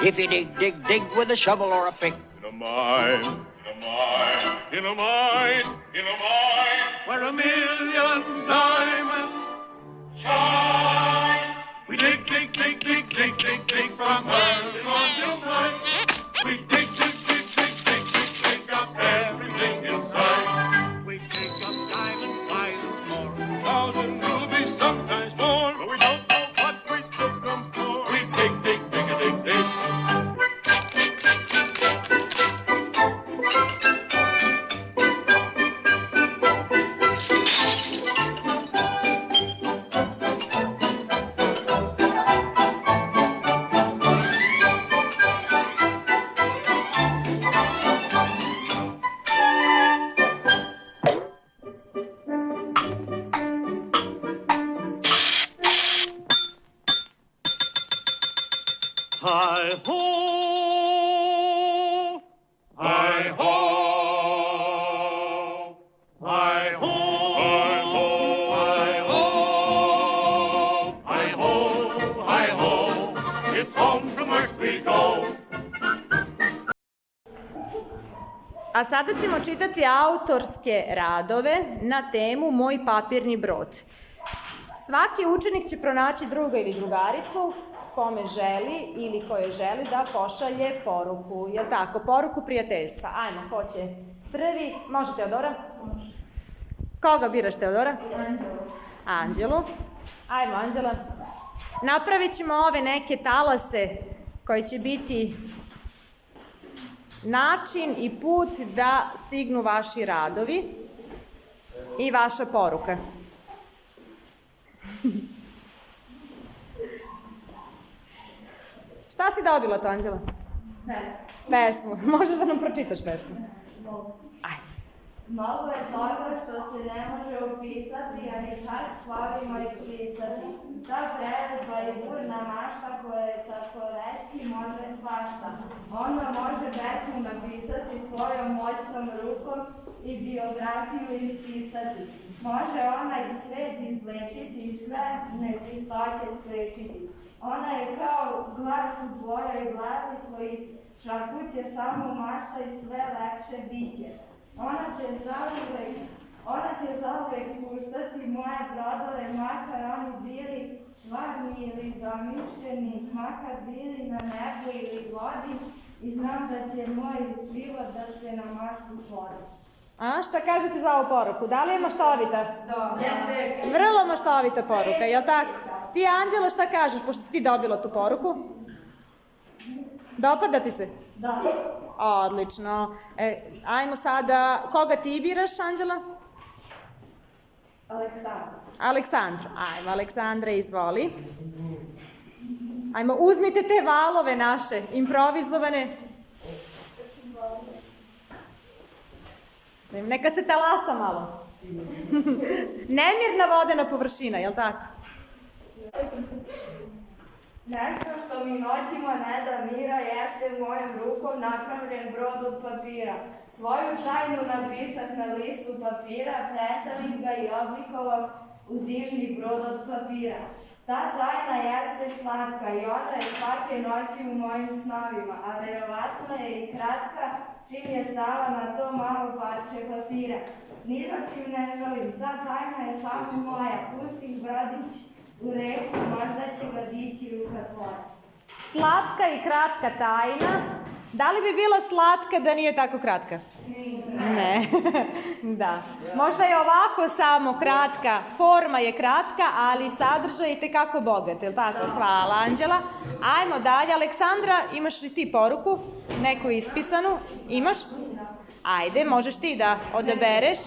If you dig, dig, dig with a shovel or a pick. In a mine, in a mine, in a mine, in a mine, where 1,000,000 diamonds shine. We dig, dig, dig, dig, dig, dig, dig from early morn till night. We dig, dig, dig, dig, dig, dig, dig up everything inside. We dig up diamonds by the score, 1,000 rubies, sometimes more, but we don't know what we took them for. We dig, dig, dig, dig, dig. Hi-ho, hi-ho, hi-ho, hi-ho, hi-ho, hi-ho, hi-ho, it's home from work we go. A sada ćemo čitati autorske radove na temu Moj papirni brod. Svaki učenik će pronaći druga ili drugaricu kome želi ili koje želi da pošalje poruku, jel tako? Poruku prijateljstva. Ajmo, ko će prvi? Može Teodora? Može. Koga biraš, Teodora? Anđelu. Anđelu. Ajmo, Anđela. Napravit ćemo ove neke talase koji će biti način i put da stignu vaši radovi i vaša poruka. Šta si dobila to, Anđela? Pesmu. Pesmu. Možeš da nam pročitaš pesmu? Ajde. Mnogo je toga što se ne može opisati, a ni čak slovima ispisati. Ta prelepa i burna mašta koja je tako reći može svašta. Ona može pesmu napisati svojom moćnom rukom i biografiju ispisati. Može ona i svet izlečiti i sve nečistoće sprečiti. Ona je kao glas u tvojoj glavi koji šakuće samo mašta i sve lepše biće. Ona će zauvek puštati moje brodove, makar oni bili stvarni ili zamišljeni, makar bili na nebu ili vodi, i znam da će moj život da se na maštu svodi. A šta kažete za ovu poruku? Da li je maštovita? Da. Vrlo maštovita poruka, jel tako? Ti, Anđela, šta kažeš, pošto si ti dobila tu poruku? Dopada ti se? Da. Odlično. Ajmo sada, koga ti biraš, Anđela? Aleksandra. Aleksandra. Ajmo, Aleksandra, izvoli. Ajmo, uzmite te valove naše, improvizovane. Neka se talasa malo. Nemirna vodena površina, jel tako? Nešto što mi noćima ne da mira jeste mojom rukom napravljen brod od papira. Svoju tajnu napisah na listu papira, presavih ga i oblikovah u dižni brod od papira. Ta tajna jeste slatka i ona je svake noći u mojim snovima, a verovatno je i kratka čim je stala na to malo parče papira. Ni za čim ne želim, ta tajna je samo moja, pustih brodić u reku, možda će ga dići ruka tvoja. Slatka i kratka tajna. Da li bi bila slatka da nije tako kratka? Ne. Da. Možda je ovako samo kratka, forma je kratka, ali sadržaj je tekako bogat, je li tako? Hvala, Anđela. Ajmo dalje. Aleksandra, imaš li ti poruku? Neku ispisanu? Imaš? Ajde, možeš ti da odabereš.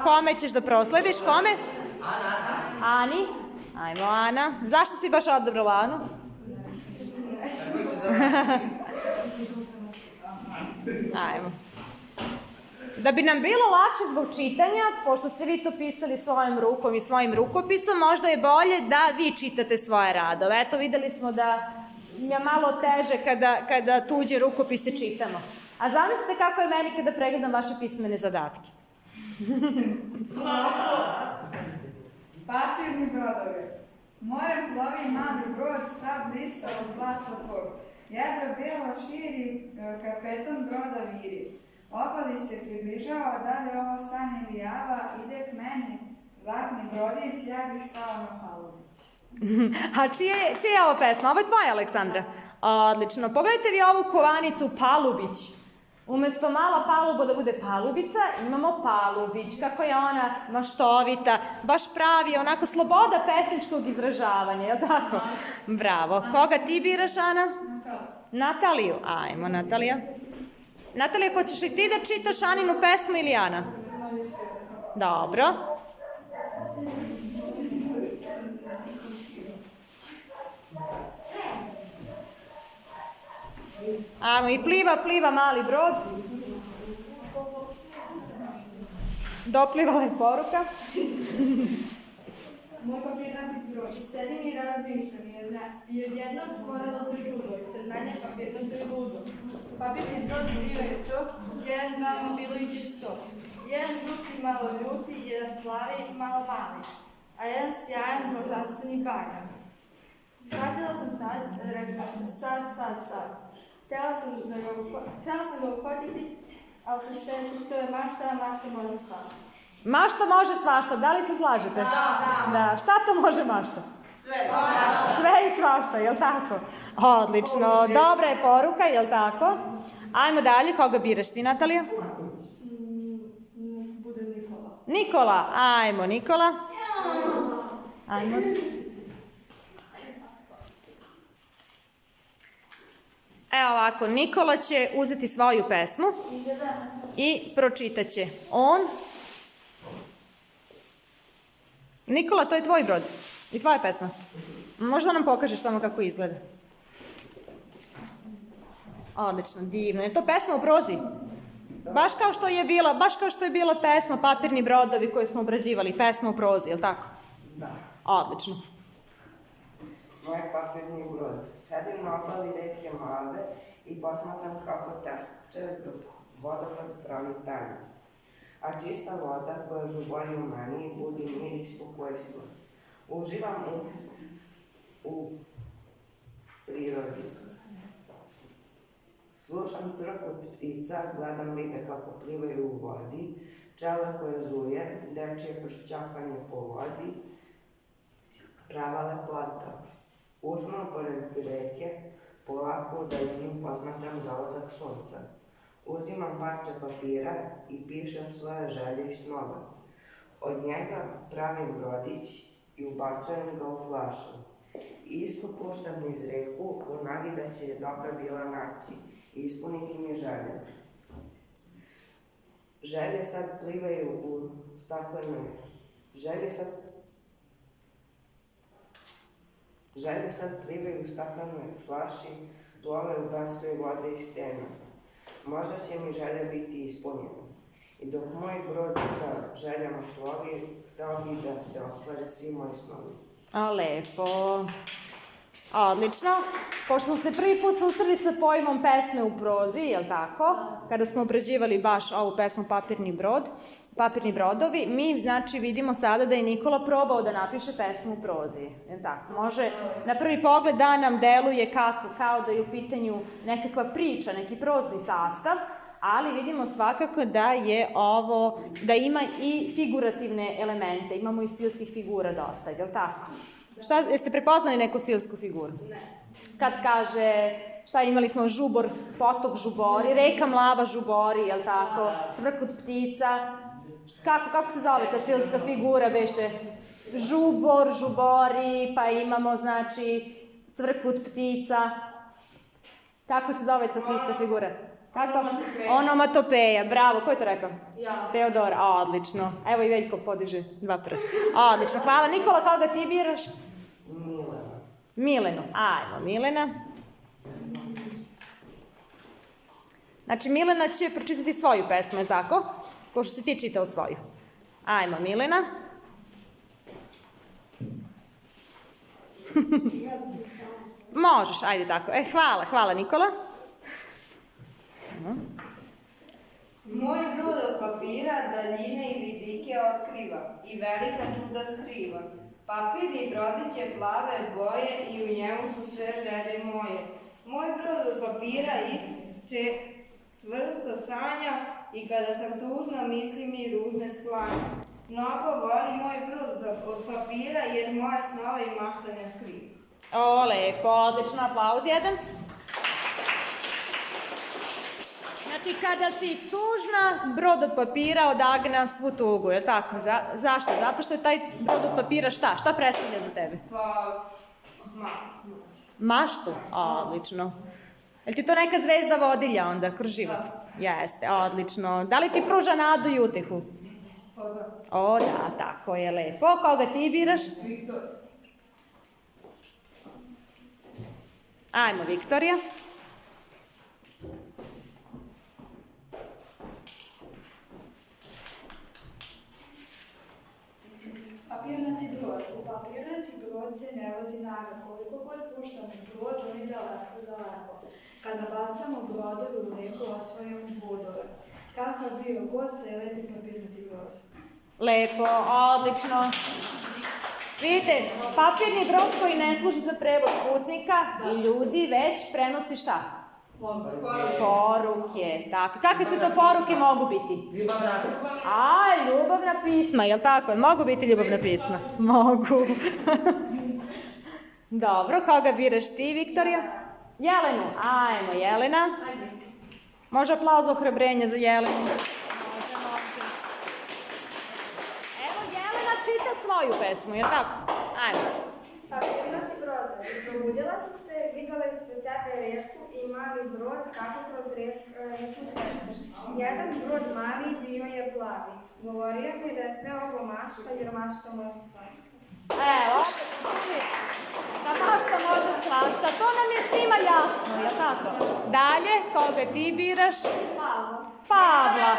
Kome ćeš da proslediš? Kome? Ani. Ajmo, Ana. Zašto si baš odabrala Anu? Ajmo. Da bi nam bilo lakše zbog čitanja, pošto ste vi to pisali svojom rukom i svojim rukopisom, možda je bolje da vi čitate svoje radove. Eto, videli smo da je malo teže kada tuđe rukopise čitamo. A zamislite kako je meni kada pregledam vaše pismene zadatke. Papirni brodovi. Morem plovi mali brod, sav lista od zlata tog. Jedro belo širi, kapetan broda viri. Obali se približava, da li ovo san ili java, ide k meni zlatni brodić, ja bih stala na palubić. A čija je ova pesma? Ovo je tvoja, Aleksandra. Odlično. Pogledajte vi ovu kovanicu Palubić. Umesto mala paluba da bude palubica, imamo Palubić. Kako je ona maštovita, baš pravi, onako sloboda pesničkog izražavanja, je li tako? Bravo. Koga ti biraš, Ana? Nataliju. Ajmo, Natalija. Natalija, hoćeš li ti da čitaš Aninu pesmu ili Ana? Dobro. Ajmo, i pliva mali brod. Doplivala je poruka. Moj papirnati brod, sedim i razmišljam, i odjednom stvorilo se čudo, ispred mene papirnato je ludo. Papirni brod bio je to, jedan malo bilo i čisto. Jedan žuti malo ljuti, jedan plavi malo mali, a jedan sjajan božanstveni bajan. Shvatila sam tad, rekla sam sad. Htjela sam ga uhvatiti, ali se svetli što je mašta, a mašta može svašta. Mašta može svašta, da li se slažete? Da. Šta to može mašta? Sve i svašta, jel tako? Odlično, dobra je poruka, jel tako? Ajmo dalje, koga biraš ti, Natalija? Bude Nikola. Nikola, ajmo Nikola. Ajmo. Evo ovako, Nikola će uzeti svoju pesmu i pročitat će on. Nikola, to je tvoj brod i tvoja pesma. Možda nam pokažeš samo kako izgleda. Odlično, divno. Je to pesma u prozi? Baš kao što je bila pesma Papirni brodovi koju smo obrađivali, pesma u prozi, je li tako? Da. Odlično. Moj papirni brod. Sedim na obali reke Mave i posmatram kako teče dok vodopad pravi penu. A čista voda koja žubori u meni budi mir i spokojstvo. Uživam u prirodi. Slušam crkot ptica, gledam ribe kako plivaju u vodi, pčela koja zuje, dečije pršćakanje po vodi, prava lepota. Usnom pored reke, polako u daljini posmatram zalazak sunca. Uzimam parče papira i pišem svoje želje i snove. Od njega pravim brodić i ubacujem ga u flašu. Isto puštam niz reku u nadi da će je dobra bila naći i ispuniti mi želje. Želje sad plivaju u staklenoj... Želje sad plivaju u staklenoj flaši, plove u gastoj vode i stena. Možda će mi želja biti ispunjena. I dok moj brod sa željama plovi, htio bih da se ostvare svi moji snovi. A, lepo. Odlično. Pošto smo se prvi put susreli sa pojmom pesme u prozi, je li tako? Kada smo obrađivali baš ovu pesmu Papirni brodovi, mi znači vidimo sada da je Nikola probao da napiše pesmu u prozi, je li tako? Može, na prvi pogled da nam deluje kao da je u pitanju nekakva priča, neki prozni sastav, ali vidimo svakako da je ovo, da ima i figurativne elemente, imamo i stilskih figura dosta, je li tako? Jeste prepoznali neku stilsku figuru? Ne. Kad kaže, imali smo žubor, potok žubori, reka mlava žubori, je li tako? Cvrkut ptica. Kako se zove ta stilska figura, beše? Žubor, žubori, pa imamo, znači, cvrkut ptica. Kako se zove ta stilska figura? Kako? Onomatopeja, bravo. Ko je to rekao? Ja. Teodora, odlično. Evo i Veljko podiže 2 prsta. Odlično, hvala. Nikola, koga ti biraš? Milenu. Ajmo, Milena. Znači, Milena će pročitati svoju pesmu, je tako? Pošto si ti čitao svoju. Ajmo, Milena. Možeš, ajde tako. Hvala Nikola. Moj brod od papira daljine i vidike otkriva i velika čuda skriva. Papirni brodić je plave boje i u njemu su sve želje moje. Moj brod od papira ističe čvrsto sanja i kada sam tužna misli mi ružne sklanja. Mnogo voli moj brod od papira jer moje snove i maštanja skriva. O, lepo, odlično, aplauz jedan. Znači, kada si tužna, brod od papira odagna svu tugu, je li tako? Zašto? Zato što je taj brod od papira šta? Šta predstavlja za tebe? Pa, Maštu? Odlično. Je li ti to neka zvezda vodilja onda kroz život? Jeste, odlično. Da li ti pruža nadu i utehu? O, da, tako je, lepo. Koga ti biraš? Ajmo, Viktorija. Papirnati brod. U papirnati brod se ne vozi naga. Koliko god puštamo brod, on ide daleko. Kada bacamo brodove u reku, osvajamo bodove. Kakav bio god, te lepi papirnati brod. Lepo, odlično. Vidite, papirni brod koji ne služi za prevoz putnika i ljudi, već prenosi šta? Poruke. Tako. Kakve se to poruke mogu biti? Ljubavna pisma, jel tako? Mogu biti ljubavna pisma? Mogu. Dobro, koga biraš ti, Viktorija? Jelenu. Ajmo, Jelena. Može aplauz ohrabrenja za Jelenu. Evo, Jelena čita svoju pesmu, jel tako? Ajmo. Papirnati brod. Probudila sam se, videla ispred sebe reku i mali brod kako kroz reku teče. Jedan brod mali bio je plavi. Govorio mi da je sve ovo mašta jer mašta može svašta. Evo, da mašta može svašta. To nam je svima jasno, jel tako? Dalje, koga ti biraš? Pavla.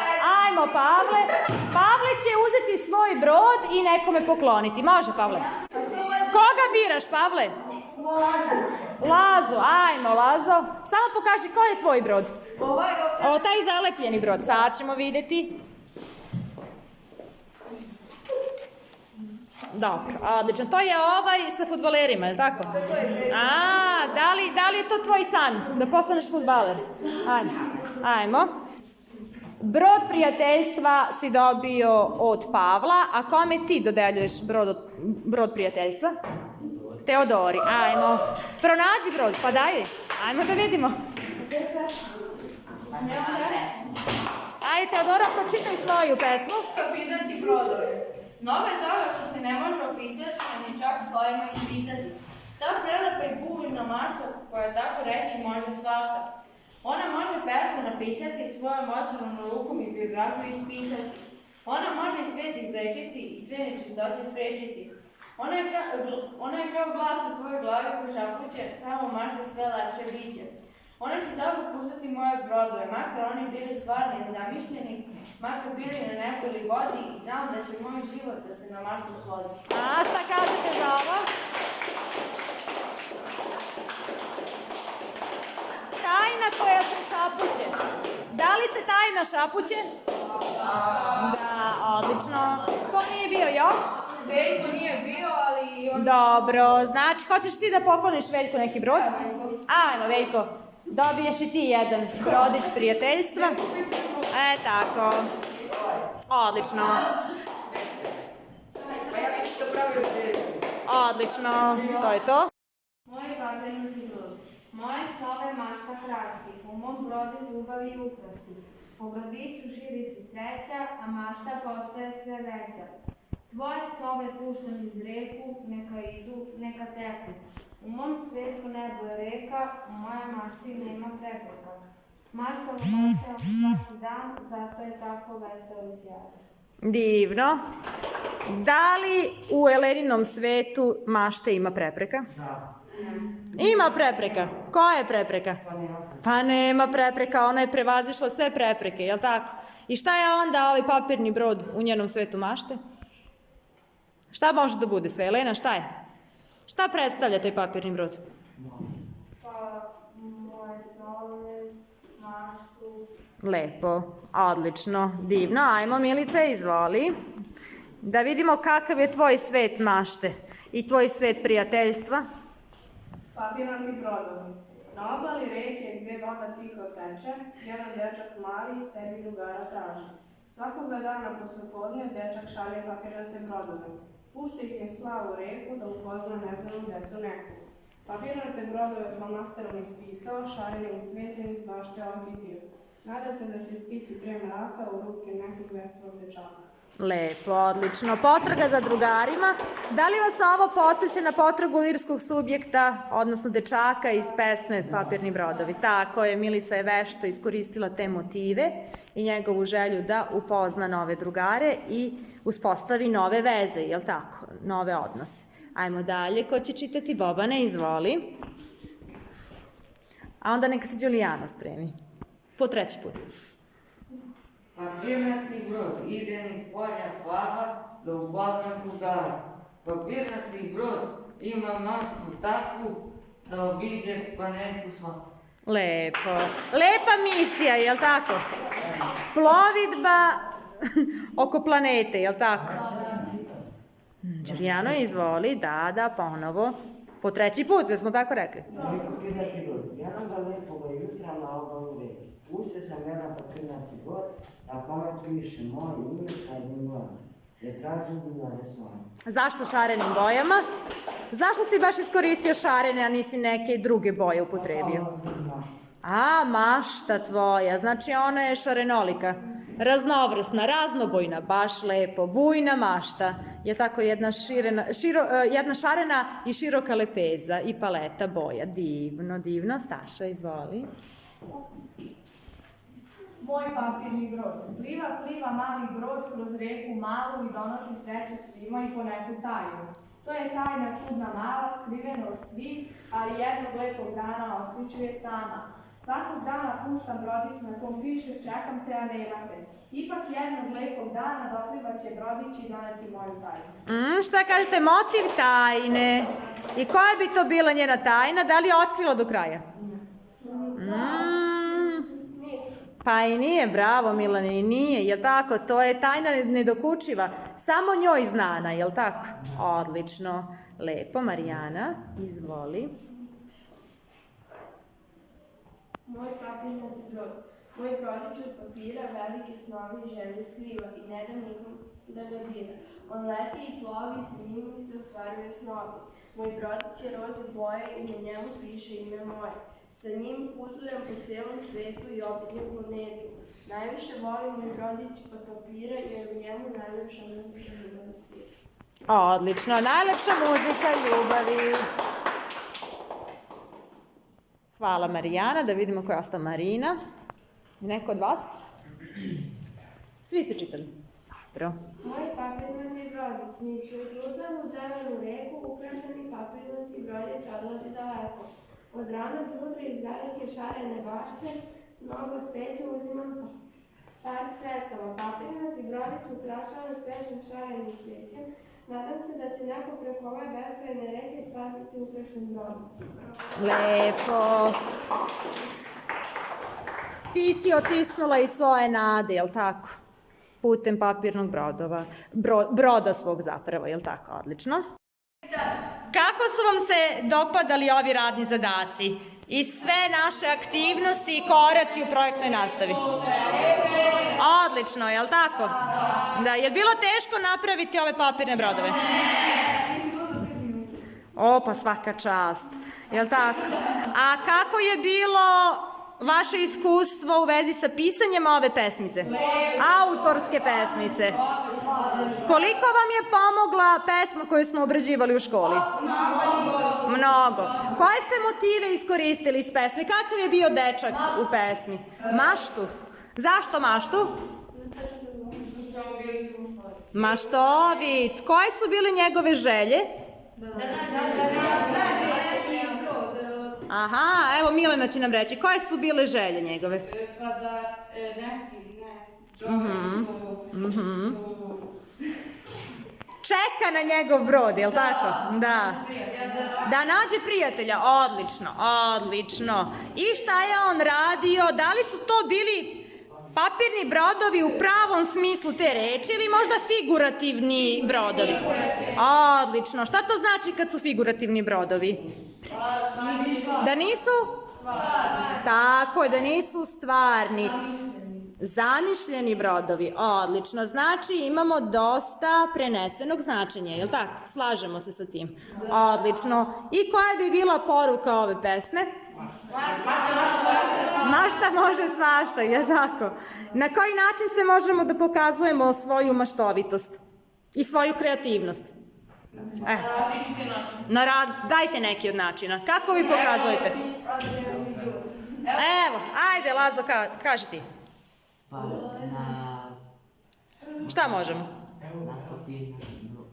Ajmo, Pavle. Pavle će uzeti svoj brod i nekome pokloniti. Može, Pavle? Koga biraš, Pavle? Lazu. Ajmo, Lazo. Samo pokaži koji je tvoj brod. O, taj zalepljeni brod. Sad ćemo vidjeti. Dobro, odlično. To je ovaj sa fudbalerima, je li tako? Da li je to tvoj san? Da postaneš fudbaler? Ajmo. Brod prijateljstva si dobio od Pavla, a kome ti dodeljuješ brod prijateljstva? Teodori. Ajmo. Pronađi brod, pa daj. Ajmo da vidimo. Ajde, Teodora, pročitaj svoju pesmu. Papirnati brodovi. Mnogo je toga što se ne može opisati, a ni čak slovima ispisati. Ta prelepa i buvljna mašta, koja tako reći može svašta. Ona može pesmu napisati, svojom osobnom rukom i biografiju ispisati. Ona može i svijet izlečiti i sve nečistoće sprečiti. Ona je kao glas u tvojoj glavi koji šapuće, samo mašta sve lepše biće. Ona će zauvijek puštati moje brodove, makar oni bili stvarni i zamišljeni, makar bili na nebu ili vodi i znam da će moj život da se na maštu svodi. A šta kažete za ovo? Tajna koja se šapuće. Da li se tajna šapuće? Da, odlično. Ko nije bio još? Veljko nije bio, ali... Dobro, znači, hoćeš ti da pokloniš Veljku neki brod? Ajmo, Veljko, dobiješ i ti jedan brodić prijateljstva. Tako. Odlično. Odlično, to je to. Moj papirnati brod. Moje snove mašta krasi, u mom brodu ljubav i ukrasi. Po brodiću širi se sreća, a mašta postaje sve veća. Svoje snove puštam iz reku, neka idu, neka teku. U mom svetu nebo je reka, u moje mašti nema prepreka. Mašta voda svaki dan, zato je tako veselo i sjajno. Divno. Da li u Eleninom svetu mašta ima prepreka? Da. Ima prepreka. Koja je prepreka? Pa nema prepreka, ona je prevazišla sve prepreke, jel tako? I šta je onda ovaj papirni brod u njenom svetu mašte? Šta može da bude sve? Elena, šta je? Šta predstavlja taj papirni brod? Pa, moje snove, maštu. Lepo, odlično, divno. Ajmo, Milice, izvoli. Da vidimo kakav je tvoj svet mašte. i tvoj svet prijateljstva? Papirnati brodovi. Na obali reke gdje voda tiho teče, jedan dečak mali sebi drugara traži. Svakoga dana poslepodne dečak šalje papirnate brodove. Pušta ih je sva u reku da upozna neznanu decu neku. Papirnate brodove flomasterom ispisao, šarenim cvećem iz bašte ogitio. Nada se da će stići pre mraka u ruke nekog veselog dečaka. Lepo, odlično. Potraga za drugarima. Da li vas ovo podsjeća na potragu lirskog subjekta, odnosno dečaka iz pesme Papirni brodovi? Tako je, Milica je vešto iskoristila te motive i njegovu želju da upozna nove drugare i uspostavi nove veze, jel tako? Nove odnose. Ajmo dalje, ko će čitati? Bobane, izvoli. A onda neka se Đulijana spremi. Po treći put. Papirnati brod ide niz polja plava da upozna drugara. Papirnati brod ima maštu takvu da obiđe planetu svaku. Lepo. Lepa misija, jel tako? Plovidba oko planete, jel tako? Đulijano, izvoli, da, ponovo. Po treći put, jer smo tako rekli. Papirnati brod. Jednoga lepoga jutra na obalu reke. Pustio sam jedan papirnati brod, na kome piše moje ime šarenim bojama. Je tražim drugare svoje. Zašto šarenim bojama? Zašto si baš iskoristio šarene, a nisi neke druge boje upotrebio? A, mašta tvoja, znači ona je šarenolika. Raznovrsna, raznobojna, baš lepo, bujna mašta. Je tako jedna šarena i široka lepeza i paleta boja. Divno, divno. Staša, izvoli. Moj papirni brod. Pliva mali brod kroz reku malu i donosi sreće svima i po neku tajnu. To je tajna čudna mala, skrivena od svih, ali jednog lepog dana otkriću je sama. Svakog dana puštam brodić na kom piše čekam te, a nema te. Ipak jednog lepog dana doplivaće brodić i doneti moju tajnu. Šta kažete, motiv tajne? I koja bi to bila njena tajna? Da li je otkrila do kraja? Pa i nije, bravo Milane, i nije, jel tako? To je tajna nedokučiva, samo njoj znana, jel tako? Odlično, lepo, Marijana, izvoli. Moj papirnati brod. Moj brodić od papira velike snovi i želje skriva i ne da nikom da ga dira. On leti i plovi, sa njim mi se ostvaruju snovi. Moj brodić je roze boje i na njemu piše ime moje. Sa njim putujem po cijelom svetu i obiđem planetu. Najviše volim moj brodić od papira jer u njemu najlepša muzika ljubavi svijeta. Odlično, najlepša muzika ljubavi. Hvala Marijana, da vidimo koja je ostala Marina. Neko od vas? Svi ste čitali. Dobro. Moj papirnati brodić, nisu odluzam u zelenu reku, ukrašeni papirnati brodić odlazi daleko. Od rana do jutra iz velike šarene bašte s mnogo cveća uzimam par cvetova. Papirnati brodić ukrašava svežim šarenim cvećem. Nadam se da će neko preko ove beskrajne reke spasiti ukrašen brod. Lepo. Ti si otisnula i svoje nade, jel tako? Putem papirnog broda svog zapravo, jel tako? Odlično. Kako su vam se dopadali ovi radni zadaci i sve naše aktivnosti i koraci u projektnoj nastavi? Odlično, jel tako? Da, je li bilo teško napraviti ove papirne brodove? O, pa svaka čast, jel tako? A kako je bilo vaše iskustvo u vezi sa pisanjem ove pesmice? Autorske pesmice. Koliko vam je pomogla pesma koju smo obrađivali u školi? Mnogo. Koje ste motive iskoristili iz pesme? Kakav je bio dečak u pesmi? Maštu. Zašto maštu? Maštovit. Koje su bile njegove želje? Aha, evo Milena će nam reći. Koje su bile želje njegove? Kada neki, Čeka na njegov brod, jel tako? Da. Da nađe prijatelja. Odlično, odlično. I šta je on radio? Da li su to bili Papirni brodovi u pravom smislu te reči ili možda figurativni brodovi? Odlično. Šta to znači kad su figurativni brodovi? Da nisu? Tako je, da nisu stvarni. Zamišljeni brodovi. Odlično. Znači imamo dosta prenesenog značenja, je li tako? Slažemo se sa tim. Odlično. I koja bi bila poruka ove pesme? Mašta može svašta, je tako? Na koji način sve možemo da pokazujemo svoju maštovitost i svoju kreativnost? Dajte neki od načina. Kako vi pokazujete? Evo, ajde Lazo, kaži ti. Šta možemo?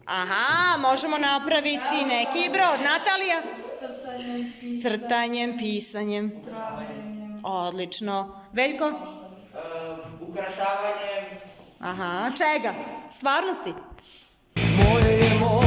Aha, možemo napraviti neki brod. Natalija? Crtanjem, pisanjem. Odlično. Veljko? Ukrašavanjem. Aha, čega? Stvarnosti? Moje je moje.